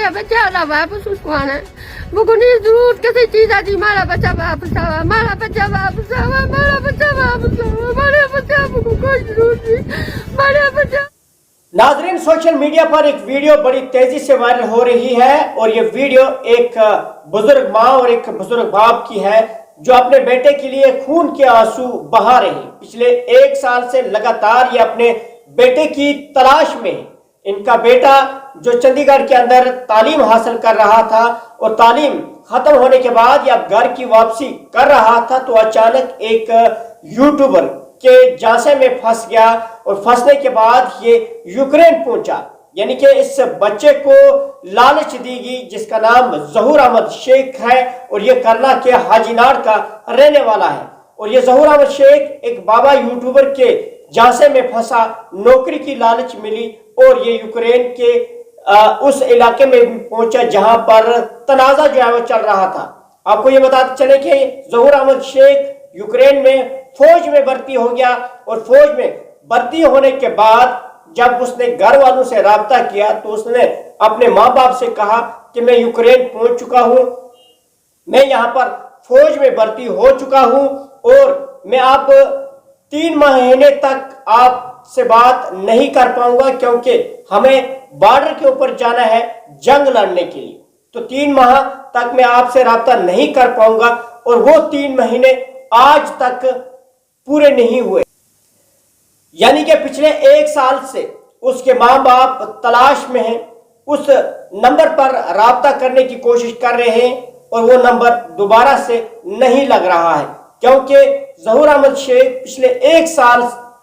मेरा बच्चा वाला वापस उसको आना है। वो नहीं जरूर किसी चीज आती, हमारा बच्चा वापस आवा, हमारा बच्चा वापस आवा, हमारा बच्चा वापस आवा, हमारे बच्चा को कोई जरूरत नहीं, हमारे बच्चा। नाजरीन, सोशल मीडिया पर एक वीडियो बड़ी तेजी से वायरल हो रही है और ये वीडियो एक बुजुर्ग माँ और एक बुजुर्ग बाप की है जो अपने बेटे के लिए खून के आंसू बहा रहे हैं। पिछले 1 साल से लगातार ये अपने बेटे की तलाश में। इनका बेटा जो चंडीगढ़ के अंदर तालीम हासिल कर रहा था और तालीम खत्म होने के बाद या घर की वापसी कर रहा था तो अचानक एक यूट्यूबर के झांसे में फंस गया और फंसने के बाद ये यूक्रेन पहुंचा। यानी कि इस बच्चे को लालच दी गई जिसका नाम जहूर अहमद शेख है और ये करना के हाजीनार का रहने वाला है। और ये जहूर अहमद शेख एक बाबा यूट्यूबर के झांसे में फंसा, नौकरी की लालच मिली और ये यूक्रेन के उस इलाके में भी पहुंचा जहां पर तनाजा जो है वो चल रहा था। आपको ये बताते चले कि जहूर अहमद शेख यूक्रेन में फौज में भर्ती हो गया और फौज में भर्ती होने के बाद जब उसने घर वालों से राब्ता किया तो उसने अपने माँ बाप से कहा कि मैं यूक्रेन पहुंच चुका हूं, मैं यहाँ पर फौज में भर्ती हो चुका हूं और मैं अब 3 महीने तक आपसे बात नहीं कर पाऊंगा क्योंकि हमें बॉर्डर के ऊपर जाना है जंग लड़ने के लिए। तो 3 माह तक मैं आपसे राब्ता नहीं कर पाऊंगा और वो 3 महीने आज तक पूरे नहीं हुए। यानी कि पिछले 1 साल से उसके माँ बाप तलाश में हैं, उस नंबर पर राब्ता करने की कोशिश कर रहे हैं और वो नंबर दोबारा से नहीं लग रहा है क्योंकि जहूर अहमद शेख पिछले 1 साल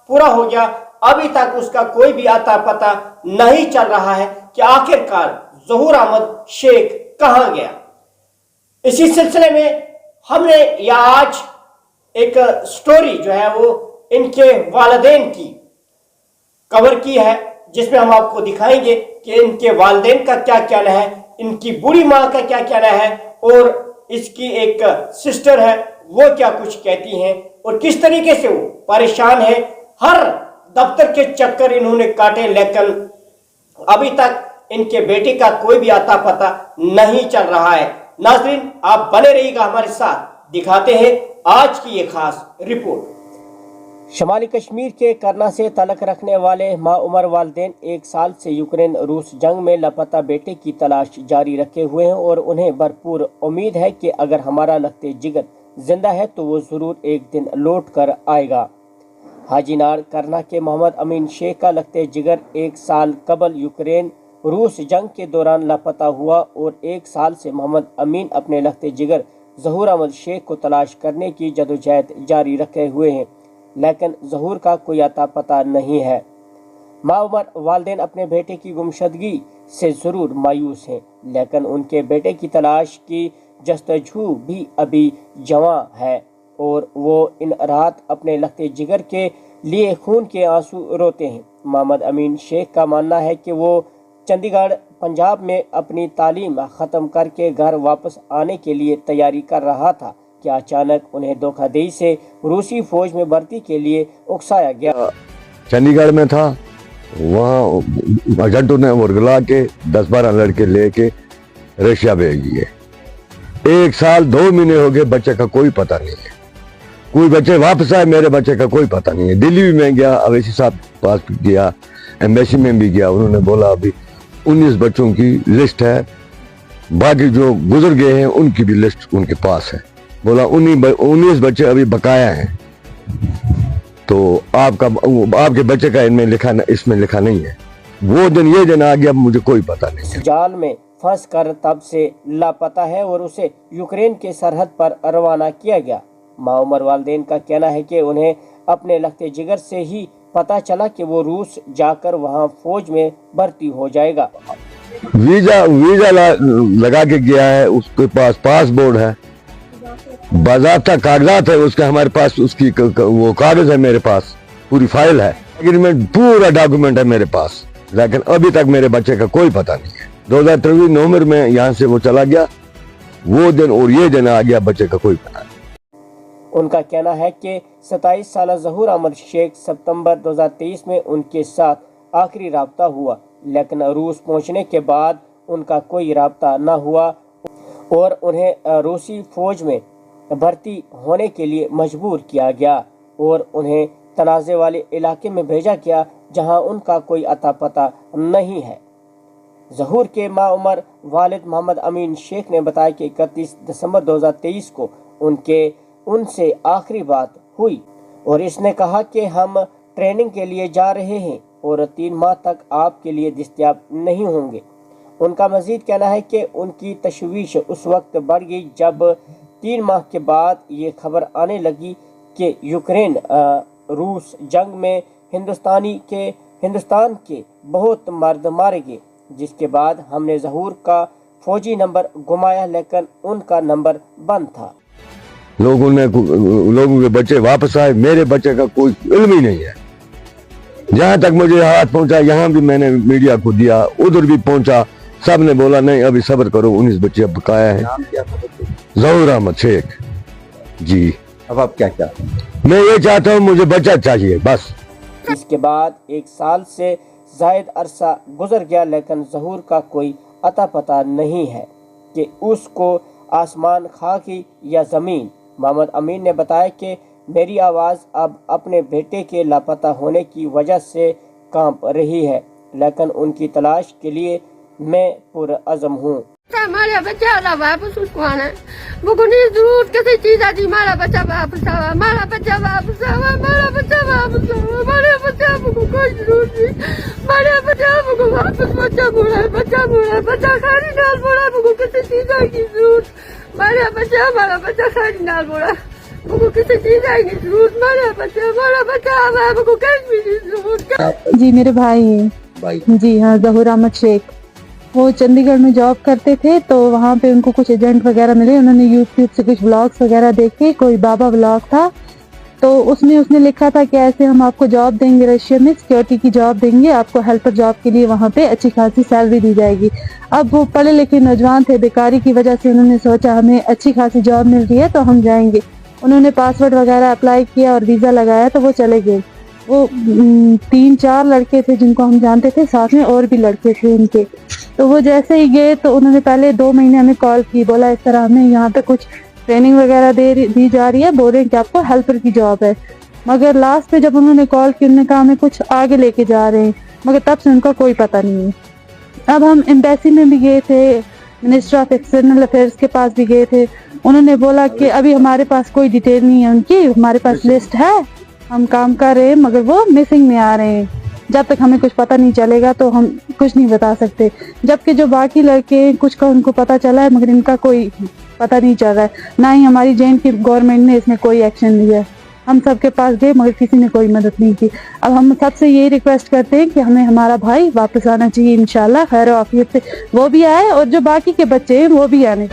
पूरा हो गया, अभी तक उसका कोई भी आता पता नहीं चल रहा है कि आखिरकार जहूर अहमद शेख कहाँ गया। इसी सिलसिले में हमने यह आज एक स्टोरी जो है वो इनके वालिदैन की कवर की है जिसमें हम आपको दिखाएंगे कि इनके वालिदैन का क्या कहना है, इनकी बूढ़ी माँ का क्या कहना है और इसकी एक सिस्टर है वो क्या कुछ कहती हैं और किस तरीके से वो परेशान है। हर दफ्तर के चक्कर इन्होंने काटे लेकिन अभी तक इनके बेटे का कोई भी आता पता नहीं चल रहा है। नाजरीन, आप बने रहिएगा हमारे साथ, दिखाते हैं आज की ये खास रिपोर्ट। शमाली कश्मीर के करना से ताल्लुक़ रखने वाले माउमर वालिदैन 1 साल से यूक्रेन रूस जंग में लापता बेटे की तलाश जारी रखे हुए हैं और उन्हें भरपूर उम्मीद है कि अगर हमारा लखते जिगर जिंदा है तो वो ज़रूर एक दिन लौट कर आएगा। हाजीनार करना के मोहम्मद अमीन शेख का लखते जिगर 1 साल कबल यूक्रेन रूस जंग के दौरान लापता हुआ और 1 साल से मोहम्मद अमीन अपने लखते जिगर जहूर अहमद शेख को तलाश करने की जदोजहद जारी रखे हुए हैं लेकिन जहूर का कोई आता पता नहीं है। माउमर वालिदैन अपने बेटे की गुमशदगी से ज़रूर मायूस हैं लेकिन उनके बेटे की तलाश की जस्तजू भी अभी जवां है और वो इन रात अपने लखते जिगर के लिए खून के आंसू रोते हैं। मोहम्मद अमीन शेख का मानना है कि वो चंडीगढ़ पंजाब में अपनी तालीम ख़त्म करके घर वापस आने के लिए तैयारी कर रहा था कि अचानक उन्हें धोखाधड़ी से रूसी फौज में भर्ती के लिए उकसाया गया। चंडीगढ़ में था, वहाँ एजेंटों ने वर्गला के 10-12 लड़के लेके रशिया भेज दिए। 1 साल 2 महीने हो गए, बच्चे का कोई पता नहीं है। कोई बच्चे वापस आए, मेरे बच्चे का कोई पता नहीं है। दिल्ली में गया, अवैसी साहब पास गया, एम्बेसी में भी गया, उन्होंने बोला अभी 19 बच्चों की लिस्ट है, बाकी जो गुजर गए हैं उनकी भी लिस्ट उनके पास है। बोला 19 बच्चे अभी बकाया हैं, तो आपके बच्चे का इसमें लिखा नहीं है। वो दिन ये दिन आ गया, मुझे कोई पता नहीं। जाल में फंस कर तब से लापता है और उसे यूक्रेन के सरहद पर रवाना किया गया। माउमर वालिदैन का कहना है कि उन्हें अपने लखते जिगर से ही पता चला कि वो रूस जाकर वहां फौज में भर्ती हो जाएगा। वीजा लगा के गया है, उसके पास पासपोर्ट है, बाज़ाब्ता कागजात है उसका, हमारे पास उसकी वो कागज है, मेरे पास पूरी फाइल है, एग्रीमेंट पूरा डॉक्यूमेंट है मेरे पास, लेकिन अभी तक मेरे बच्चे का कोई पता नहीं है। 2023 नवंबर में यहाँ से वो चला गया, वो दिन और ये दिन आ गया, बच्चे का कोई पता नहीं। उनका कहना है कि 27 साल जहूर अहमद शेख सितंबर 2023 में उनके साथ आखिरी राब्ता हुआ, लेकिन रूस पहुंचने के बाद उनका कोई राब्ता न हुआ और उन्हें रूसी फौज में भर्ती होने के लिए मजबूर किया गया और उन्हें तनाज़े वाले इलाके में भेजा गया जहां उनका कोई अता पता नहीं है। ज़हूर के माउमर वालिद मोहम्मद अमीन शेख ने बताया कि 31 दिसंबर 2023 को उनसे आखिरी बात हुई और इसने कहा कि हम ट्रेनिंग के लिए जा रहे हैं और 3 माह तक आपके लिए दस्तयाब नहीं होंगे। उनका मजीद कहना है कि उनकी तशवीश उस वक्त बढ़ गई जब 3 माह के बाद ये खबर आने लगी कि यूक्रेन रूस जंग में हिंदुस्तान के बहुत मर्द मारे गए, जिसके बाद हमने ज़हूर का फौजी नंबर घुमाया लेकिन उनका नंबर बंद था। लोगों के बच्चे वापस आए, मेरे बच्चे का कोई इल्म ही नहीं है। जहां तक मुझे हाथ पहुंचा, यहाँ भी मैंने मीडिया को दिया, उधर भी पहुंचा, सब ने बोला नहीं अभी सब्र करो, 19 बच्चे बकाया है। ज़हूर अहमद शेख जी। अब आप क्या चाहते हैं? मैं ये चाहता हूँ मुझे बच्चा चाहिए बस। इसके बाद 1 साल से जायद अरसा गुजर गया लेकिन ज़हूर का कोई अता पता नहीं है कि उसको आसमान खाकी या ज़मीन। मोहम्मद अमीन ने बताया कि मेरी आवाज़ अब अपने बेटे के लापता होने की वजह से कांप रही है लेकिन उनकी तलाश के लिए मैं पुरअज़म हूँ। हमारा बच्चा वापस उसको आना, वो नहीं जरूरत किसी चीज आती, हमारा बच्चा वापस आवा, हमारा बच्चा वापस आवा, हमारा बच्चा वापस आवा, हमारे बच्चा को कोई जरूरत नहीं, हमारे बच्चा को वापस बच्चा बच्चा खाली डाल बोला, वो किसी चीज की जरूरत, हमारा बच्चा खाली डाल बोला, वो किसी चीज की जरूरत, हमारा बच्चा आवा, वो कहीं भी जरूरत। जी मेरे भाई हैं जी हाँ, ज़हूर अहमद शेख। वो चंडीगढ़ में जॉब करते थे तो वहाँ पे उनको कुछ एजेंट वगैरह मिले, उन्होंने यूट्यूब से कुछ व्लॉग्स वगैरह देखे, कोई बाबा व्लॉग था तो उसमें उसने लिखा था कि ऐसे हम आपको जॉब देंगे, रशिया में सिक्योरिटी की जॉब देंगे आपको, हेल्पर जॉब के लिए वहाँ पे अच्छी खासी सैलरी दी जाएगी। अब वो पढ़े लिखे नौजवान थे, बेकारी की वजह से उन्होंने सोचा हमें अच्छी खासी जॉब मिल रही है तो हम जाएंगे। उन्होंने पासपोर्ट वगैरह अप्लाई किया और वीज़ा लगाया तो वो चले गए। वो 3-4 लड़के थे जिनको हम जानते थे, साथ में और भी लड़के थे उनके। तो वो जैसे ही गए तो उन्होंने पहले 2 महीने हमें कॉल की, बोला इस तरह हमें यहाँ पे कुछ ट्रेनिंग वगैरह दी जा रही है, बोल रहे हैं कि आपको हेल्पर की जॉब है। मगर लास्ट पे जब उन्होंने कॉल की उन्होंने कहा हमें कुछ आगे लेके जा रहे हैं, मगर तब से उनका कोई पता नहीं है। अब हम एम्बेसी में भी गए थे, मिनिस्टर ऑफ एक्सटर्नल अफेयर्स के पास भी गए थे, उन्होंने बोला कि अभी हमारे पास कोई डिटेल नहीं है उनकी, हमारे पास लिस्ट है, हम काम कर रहे हैं मगर वो मिसिंग में आ रहे हैं, जब तक हमें कुछ पता नहीं चलेगा तो हम कुछ नहीं बता सकते। जबकि जो बाकी लड़के कुछ का उनको पता चला है मगर इनका कोई पता नहीं चल रहा है, ना ही हमारी जेन की गवर्नमेंट ने इसमें कोई एक्शन लिया है। हम सबके पास गए मगर किसी ने कोई मदद नहीं की। अब हम सबसे यही रिक्वेस्ट करते हैं कि हमें हमारा भाई वापस आना चाहिए, इंशाल्लाह खैर आफियत से वो भी आए और जो बाकी के बच्चे हैं वो भी आने।